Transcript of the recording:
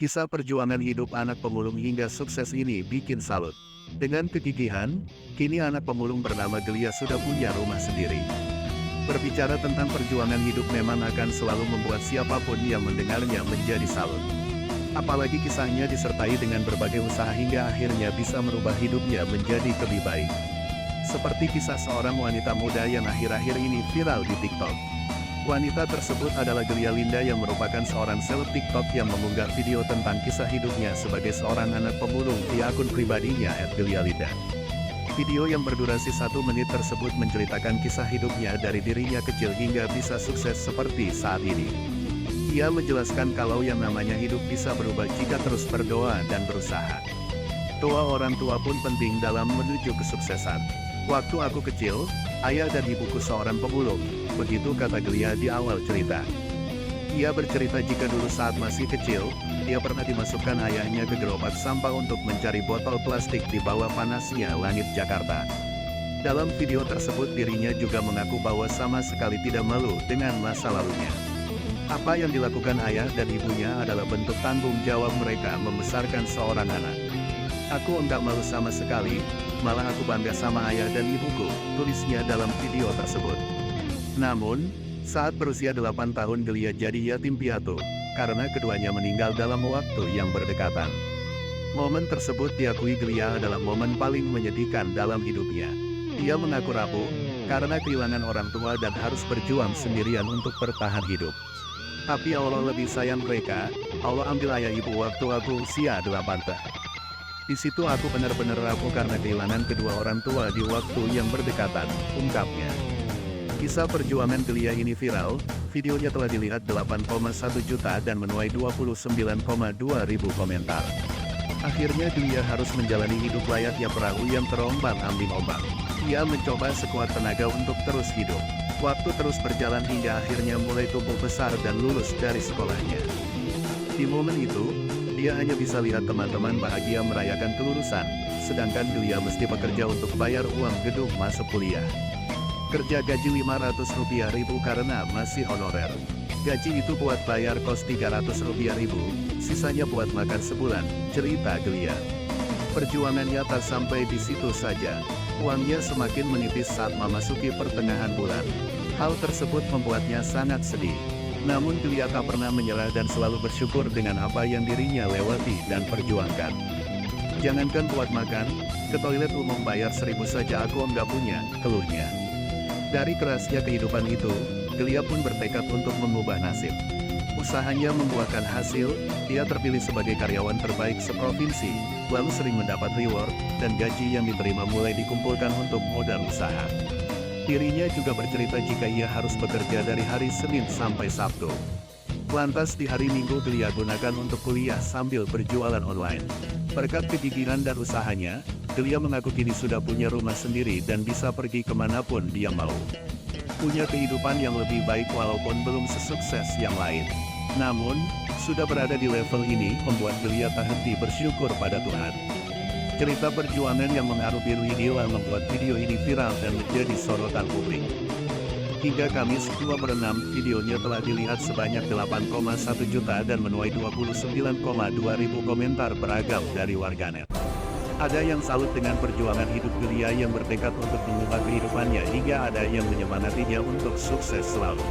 Kisah perjuangan hidup anak pemulung hingga sukses ini bikin salut. Dengan kegigihan, kini anak pemulung bernama Gelia sudah punya rumah sendiri. Berbicara tentang perjuangan hidup memang akan selalu membuat siapapun yang mendengarnya menjadi salut. Apalagi kisahnya disertai dengan berbagai usaha hingga akhirnya bisa merubah hidupnya menjadi lebih baik. Seperti kisah seorang wanita muda yang akhir-akhir ini viral di TikTok. Wanita tersebut adalah Gelia Linda yang merupakan seorang seleb TikTok yang mengunggah video tentang kisah hidupnya sebagai seorang anak pemulung di akun pribadinya @gelialinda. Video yang berdurasi 1 menit tersebut menceritakan kisah hidupnya dari dirinya kecil hingga bisa sukses seperti saat ini. Ia menjelaskan kalau yang namanya hidup bisa berubah jika terus berdoa dan berusaha. Doa orang tua pun penting dalam menuju kesuksesan. Waktu aku kecil, ayah dan ibuku seorang pemulung, begitu kata Gelia di awal cerita. Ia bercerita jika dulu saat masih kecil, dia pernah dimasukkan ayahnya ke gerobak sampah untuk mencari botol plastik di bawah panasnya langit Jakarta. Dalam video tersebut dirinya juga mengaku bahwa sama sekali tidak malu dengan masa lalunya. Apa yang dilakukan ayah dan ibunya adalah bentuk tanggung jawab mereka membesarkan seorang anak. Aku enggak malu sama sekali, malah aku bangga sama ayah dan ibuku, tulisnya dalam video tersebut. Namun, saat berusia 8 tahun Gelia jadi yatim piatu, karena keduanya meninggal dalam waktu yang berdekatan. Momen tersebut diakui Gelia adalah momen paling menyedihkan dalam hidupnya. Ia mengaku rapuh, karena kehilangan orang tua dan harus berjuang sendirian untuk bertahan hidup. Tapi Allah lebih sayang mereka, Allah ambil ayah ibu waktu aku usia 8 tahun. Di situ aku benar-benar rapuh karena kehilangan kedua orang tua di waktu yang berdekatan, ungkapnya. Kisah perjuangan Gelia ini viral, videonya telah dilihat 8,1 juta dan menuai 29,2 ribu komentar. Akhirnya Gelia harus menjalani hidup layaknya perahu yang terombang-ambing ombak. Ia mencoba sekuat tenaga untuk terus hidup. Waktu terus berjalan hingga akhirnya mulai tumbuh besar dan lulus dari sekolahnya. Di momen itu, dia hanya bisa lihat teman-teman bahagia merayakan kelulusan, sedangkan Gelia mesti bekerja untuk bayar uang gedung masuk kuliah. Kerja gaji Rp500.000 karena masih honorer. Gaji itu buat bayar kos Rp300.000, sisanya buat makan sebulan, cerita Gelia. Perjuangannya tak sampai di situ saja. Uangnya semakin menipis saat memasuki pertengahan bulan. Hal tersebut membuatnya sangat sedih. Namun Gelia tak pernah menyerah dan selalu bersyukur dengan apa yang dirinya lewati dan perjuangkan. Jangankan buat makan, ke toilet umum bayar 1.000 saja aku enggak punya, keluhnya. Dari kerasnya kehidupan itu, Gelia pun bertekad untuk mengubah nasib. Usahanya membuahkan hasil, dia terpilih sebagai karyawan terbaik seprovinsi, lalu sering mendapat reward, dan gaji yang diterima mulai dikumpulkan untuk modal usaha. Dirinya juga bercerita jika ia harus bekerja dari hari Senin sampai Sabtu. Lantas di hari Minggu Gelia gunakan untuk kuliah sambil berjualan online. Berkat kegigihan dan usahanya, Gelia mengaku kini sudah punya rumah sendiri dan bisa pergi kemanapun dia mau. Punya kehidupan yang lebih baik walaupun belum sesukses yang lain. Namun, sudah berada di level ini membuat Gelia tak henti bersyukur pada Tuhan. Cerita perjuangan yang mengharu biru inilah membuat video ini viral dan menjadi sorotan publik. Hingga Kamis 2 per 6, videonya telah dilihat sebanyak 8,1 juta dan menuai 29,2 ribu komentar beragam dari warganet. Ada yang salut dengan perjuangan hidup Gelia yang bertekad untuk mengubah kehidupannya hingga ada yang menyemangatinya untuk sukses selalu.